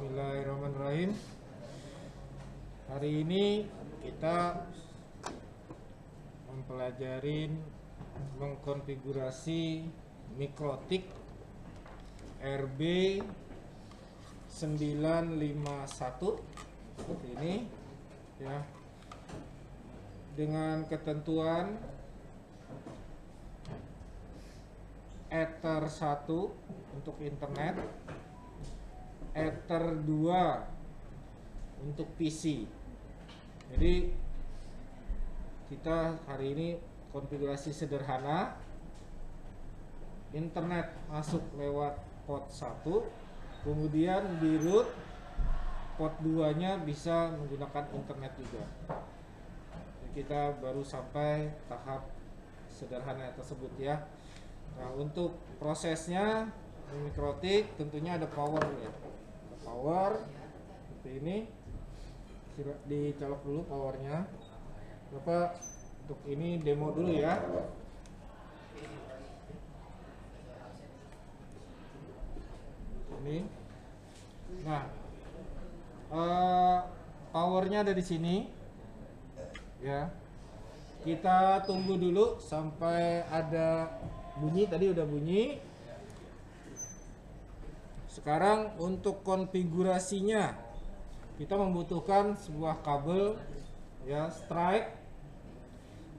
Bismillahirrahmanirrahim. Hari ini kita mempelajari mengkonfigurasi mikrotik RB 951 seperti ini ya, dengan ketentuan Ether 1 untuk internet, Ether 2 untuk PC. Jadi kita hari ini konfigurasi sederhana, internet masuk lewat port 1, kemudian di root port 2 nya bisa menggunakan internet juga. Jadi kita baru sampai tahap sederhana tersebut ya. Nah, untuk prosesnya mikrotik tentunya ada power ya. Power seperti ini, dicolok dulu powernya. Bapak untuk ini demo dulu ya. Ini, nah powernya ada di sini ya. Kita tunggu dulu sampai ada bunyi. Tadi udah bunyi. Sekarang untuk konfigurasinya kita membutuhkan sebuah kabel ya, strike,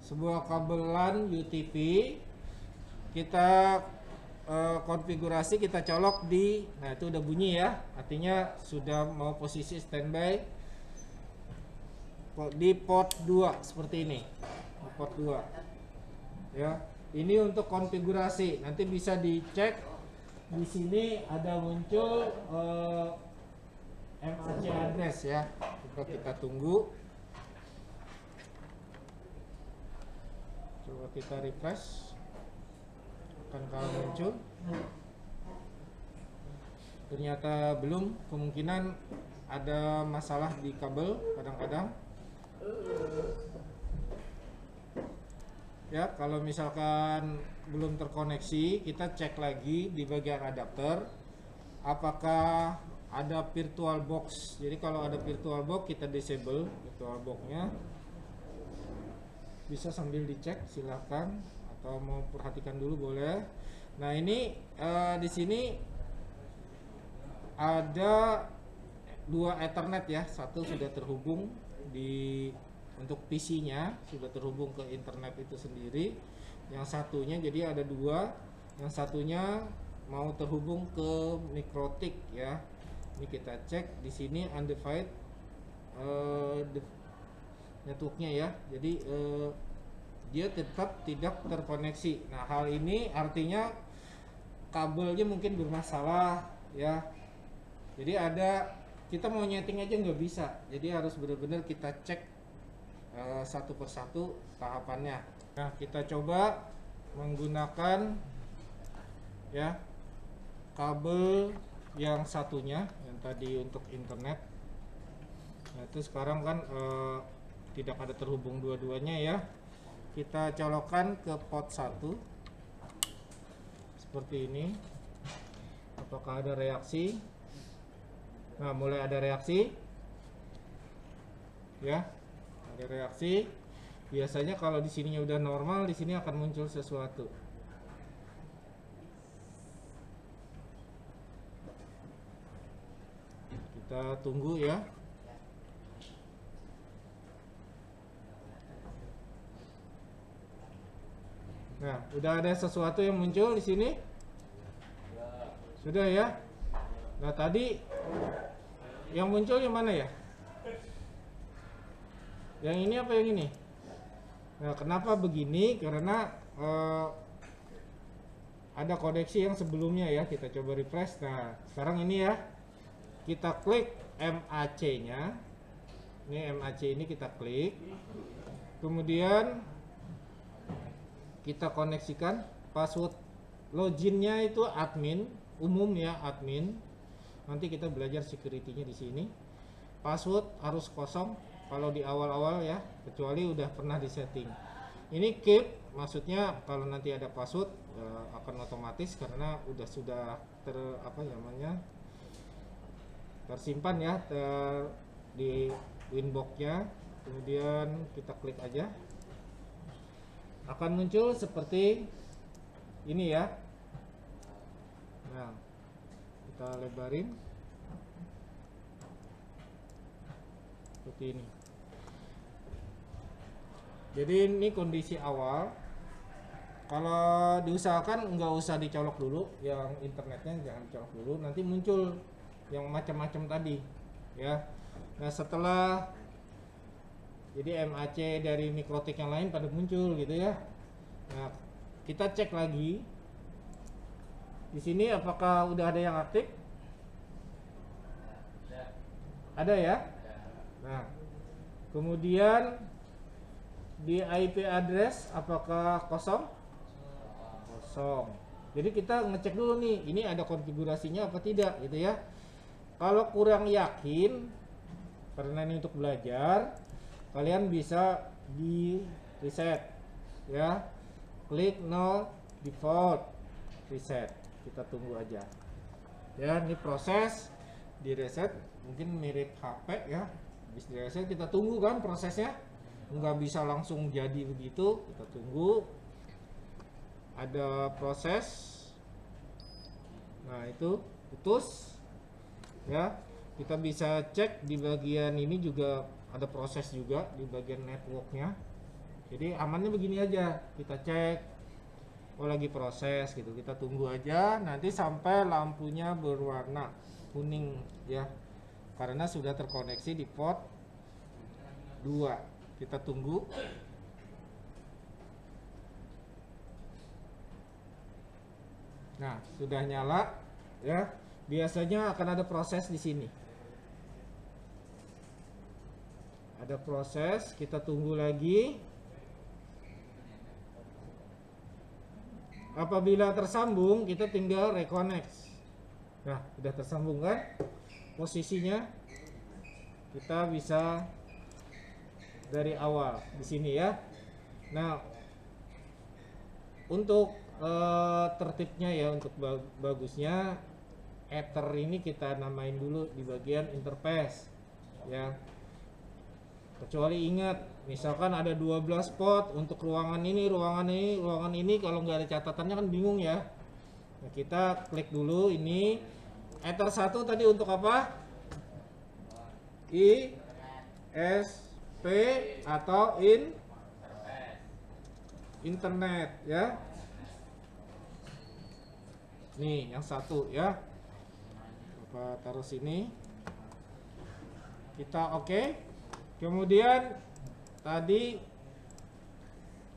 sebuah kabel LAN UTP. Kita konfigurasi, kita colok di, nah itu udah bunyi ya, artinya sudah mau posisi standby di port 2 seperti ini, di port 2 ya. Ini untuk konfigurasi, nanti bisa dicek. Di sini ada muncul MAC address ya. Kita tunggu. Coba kita refresh. Akan muncul. Ternyata belum, kemungkinan ada masalah di kabel kadang-kadang. Ya, kalau misalkan belum terkoneksi, kita cek lagi di bagian adapter apakah ada virtual box. Jadi kalau ada virtual box, kita disable virtual boxnya. Bisa sambil dicek, silahkan, atau mau perhatikan dulu boleh. Nah ini di sini ada dua Ethernet ya, satu sudah terhubung di untuk PC-nya, sudah terhubung ke internet itu sendiri. Yang satunya, jadi ada dua, yang satunya mau terhubung ke mikrotik ya. Ini kita cek di sini undefined networknya ya. Jadi dia tetap tidak terkoneksi. Nah hal ini artinya kabelnya mungkin bermasalah ya. Jadi kita mau nyeting aja nggak bisa. Jadi harus benar-benar kita cek satu persatu tahapannya. Nah kita coba menggunakan ya kabel yang satunya, yang tadi untuk internet. Nah itu sekarang kan tidak ada terhubung dua-duanya ya. Kita colokkan ke port 1 seperti ini. Apakah ada reaksi? Nah mulai ada reaksi ya. Ada reaksi. Biasanya kalau di sininya udah normal, di sini akan muncul sesuatu. Kita tunggu ya. Nah, udah ada sesuatu yang muncul di sini. Sudah ya. Nah, tadi yang muncul yang mana ya? Yang ini apa yang ini? Nah, kenapa begini? Karena ada koneksi yang sebelumnya ya. Kita coba refresh. Nah, sekarang ini ya. Kita klik MAC-nya. Ini MAC ini kita klik. Kemudian kita koneksikan password loginnya itu admin, umum ya, admin. Nanti kita belajar security-nya di sini. Password harus kosong kalau di awal-awal ya, kecuali udah pernah disetting. Ini keep, maksudnya kalau nanti ada password akan otomatis karena sudah tersimpan ya di winbox-nya. Kemudian kita klik aja, akan muncul seperti ini ya. Nah, kita lebarin seperti ini. Jadi ini kondisi awal. Kalau diusahakan nggak usah dicolok dulu, yang internetnya jangan dicolok dulu, nanti muncul yang macam-macam tadi ya. Nah, setelah jadi MAC dari Mikrotik yang lain pada muncul gitu ya. Nah, kita cek lagi di sini apakah udah ada yang aktif. Ada ya. Nah, kemudian di IP address apakah kosong? Kosong. Jadi kita ngecek dulu nih, ini ada konfigurasinya apa tidak gitu ya. Kalau kurang yakin, karena ini untuk belajar, kalian bisa di reset ya, klik no default reset. Kita tunggu aja ya, ini proses di reset mungkin mirip HP ya. Habis di reset kita tunggu kan prosesnya, nggak bisa langsung jadi begitu, kita tunggu ada proses. Nah, itu putus ya. Kita bisa cek di bagian ini juga ada proses juga di bagian networknya. Jadi amannya begini aja, kita cek, oh lagi proses gitu, kita tunggu aja nanti sampai lampunya berwarna kuning ya, karena sudah terkoneksi di port 2. Kita tunggu. Nah, sudah nyala ya. Biasanya akan ada proses di sini. Ada proses, kita tunggu lagi. Apabila tersambung, kita tinggal reconnect. Nah, sudah tersambung kan posisinya. Kita bisa dari awal di sini ya. Nah, untuk tertibnya ya, untuk bagusnya Ether ini kita namain dulu di bagian interface ya. Kecuali ingat, misalkan ada 12 port untuk ruangan ini, kalau nggak ada catatannya kan bingung ya. Nah, kita klik dulu ini. Ether 1 tadi untuk apa? ISP atau internet ya. Nih yang satu ya. Bapak taruh sini. Kita oke. Kemudian tadi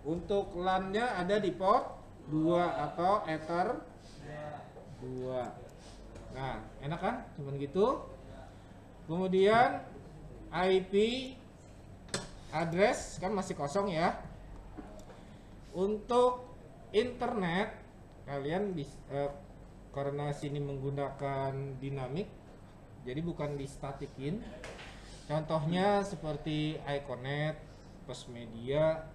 untuk LAN-nya ada di port 2 atau Ether 2. Nah, enak kan? Cuman gitu. Kemudian IP address kan masih kosong ya. Untuk internet kalian bisa karena sini menggunakan dinamik, jadi bukan distatikin. Contohnya seperti Iconet, Postmedia,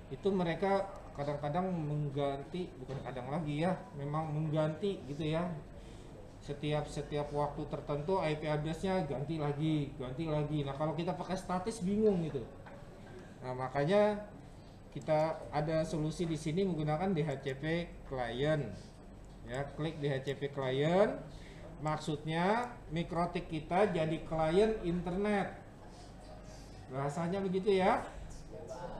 itu mereka kadang-kadang mengganti, bukan kadang lagi ya, memang mengganti gitu ya. Setiap waktu tertentu IP address-nya ganti lagi. Nah, kalau kita pakai statis bingung gitu. Nah, makanya kita ada solusi di sini menggunakan DHCP client. Ya, klik DHCP client. Maksudnya Mikrotik kita jadi klien internet. Bahasanya begitu ya.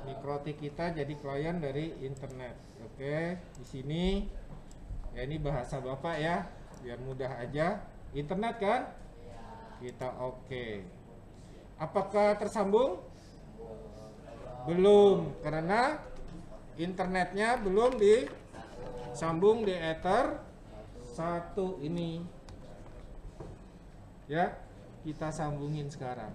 Mikrotik kita jadi klien dari internet. Oke, di sini ya ini bahasa Bapak ya, biar mudah aja. Internet kan? Kita oke. Apakah tersambung? Belum, karena internetnya belum disambung di Ether 1 ini. Ya, kita sambungin sekarang.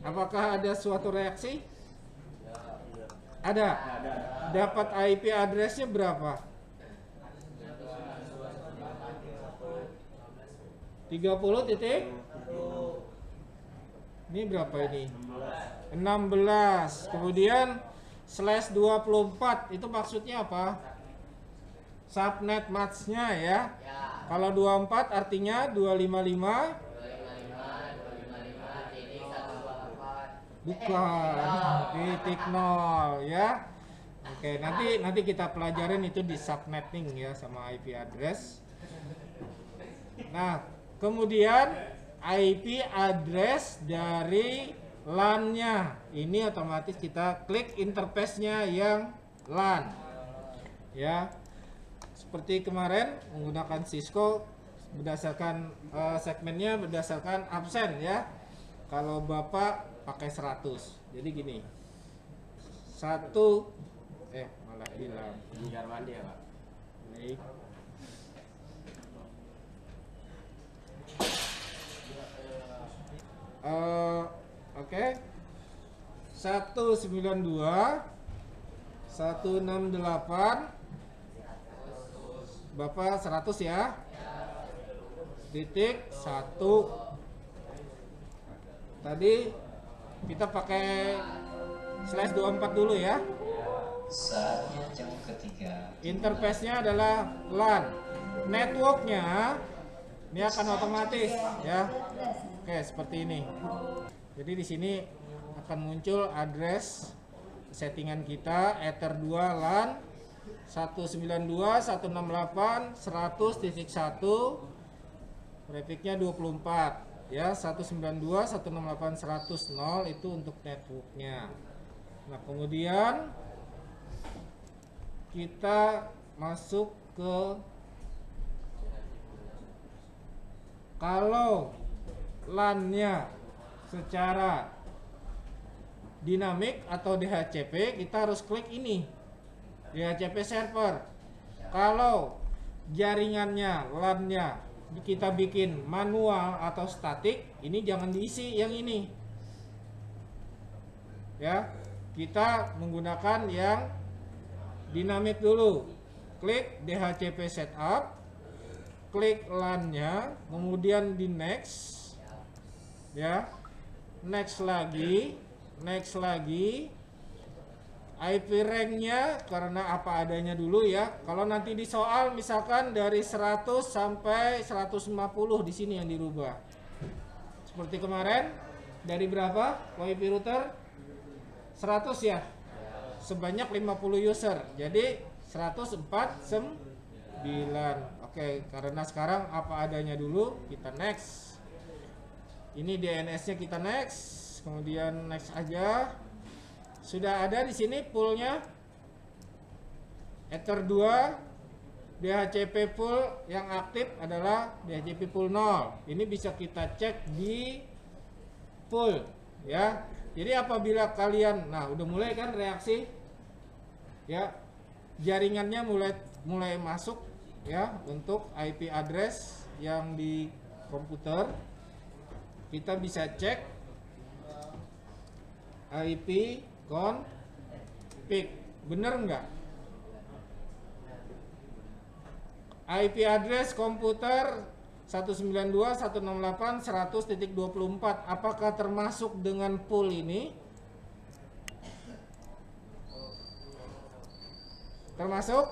Apakah ada suatu reaksi? Ada. Dapat IP address-nya berapa? 30 titik. Ini berapa ini? 16. Kemudian /24 itu maksudnya apa? Subnet match-nya ya. Kalau 24 artinya 255 bukan titik nol ya. Oke, nanti kita pelajarin itu di subnetting ya sama IP address. Nah, kemudian IP address dari LAN-nya. Ini otomatis kita klik interface-nya yang LAN. Ya. Seperti kemarin menggunakan Cisco berdasarkan segmennya berdasarkan absen ya. Kalau Bapak pakai 100. Jadi gini. Malah hilang. Biar mandi ya, Pak. Baik. Oke. 192 168 Bapak 100 ya. Titik 1. Tadi kita pakai /24 dulu ya. Saatnya jam ketiga. Interface-nya adalah LAN. Network-nya ini akan otomatis ya. Oke, seperti ini. Jadi di sini akan muncul address settingan kita Ether 2 LAN 192.168.100.1. Prefixnya 24 ya. 192.168.100.0 itu untuk networknya. Nah, kemudian kita masuk ke kalau LAN-nya secara dinamik atau DHCP, kita harus klik ini DHCP server. Kalau jaringannya LAN-nya kita bikin manual atau statik, ini jangan diisi yang ini ya. Kita menggunakan yang dinamik dulu. Klik DHCP setup, klik LAN-nya, kemudian di next ya, next lagi IP rank-nya karena apa adanya dulu ya. Kalau nanti di soal misalkan dari 100 sampai 150 di sini yang dirubah. Seperti kemarin dari berapa WiFi router? 100 ya. Sebanyak 50 user. Jadi 149. Oke, karena sekarang apa adanya dulu, kita next. Ini DNS-nya kita next, kemudian next aja. Sudah ada di sini poolnya Ether 2 DHCP pool yang aktif adalah DHCP pool 0. Ini bisa kita cek di pool ya. Jadi apabila kalian udah mulai kan reaksi ya, jaringannya mulai masuk ya untuk IP address yang di komputer. Kita bisa cek IP config bener nggak? IP address komputer 192.168.100.24 apakah termasuk dengan pool ini? Termasuk?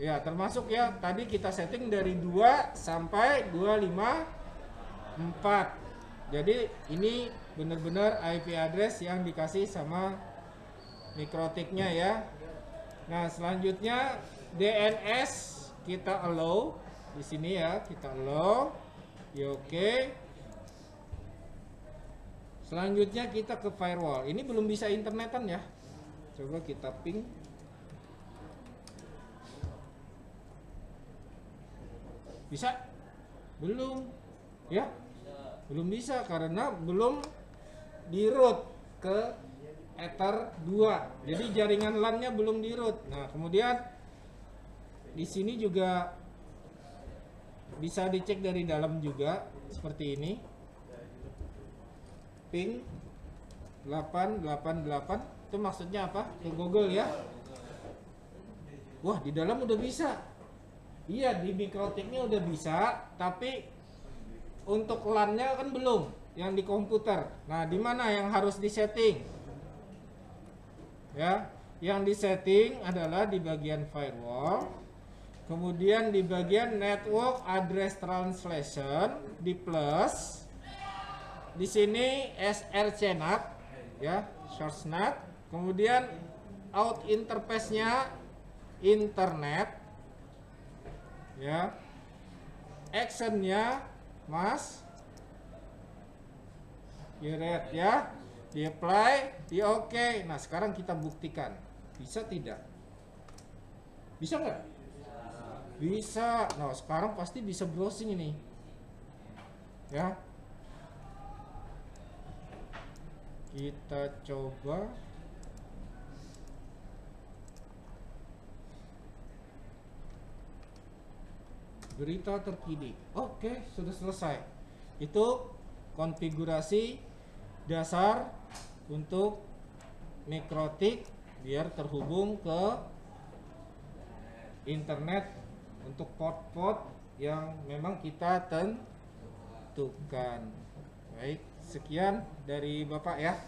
Ya, termasuk ya. Tadi kita setting dari 2 sampai 254. Jadi ini benar-benar IP address yang dikasih sama MikroTik-nya ya. Nah, selanjutnya DNS kita allow di sini ya, kita allow. Ya, oke. Selanjutnya kita ke firewall. Ini belum bisa internetan ya. Coba kita ping. Bisa? Belum. Ya. Belum bisa karena belum di root ke Ether 2. Jadi jaringan LAN-nya belum di root. Nah, kemudian di sini juga bisa dicek dari dalam juga seperti ini. Ping 888 itu maksudnya apa? Ke Google ya. Wah, di dalam udah bisa. Iya, di MikroTik-nya udah bisa, tapi untuk LAN-nya kan belum, yang di komputer. Nah, di mana yang harus disetting? Ya, yang disetting adalah di bagian firewall. Kemudian di bagian network address translation di plus. Di sini SRC NAT ya, source NAT. Kemudian out interface-nya internet ya. Action-nya mas Yuret ya, di apply, di oke. Nah sekarang kita buktikan, bisa tidak? Bisa nggak? Bisa. Nah sekarang pasti bisa browsing ini, ya. Kita coba. Berita terkini. Oke, sudah selesai. Itu konfigurasi dasar untuk Mikrotik biar terhubung ke internet untuk port-port yang memang kita tentukan. Baik, sekian dari Bapak ya.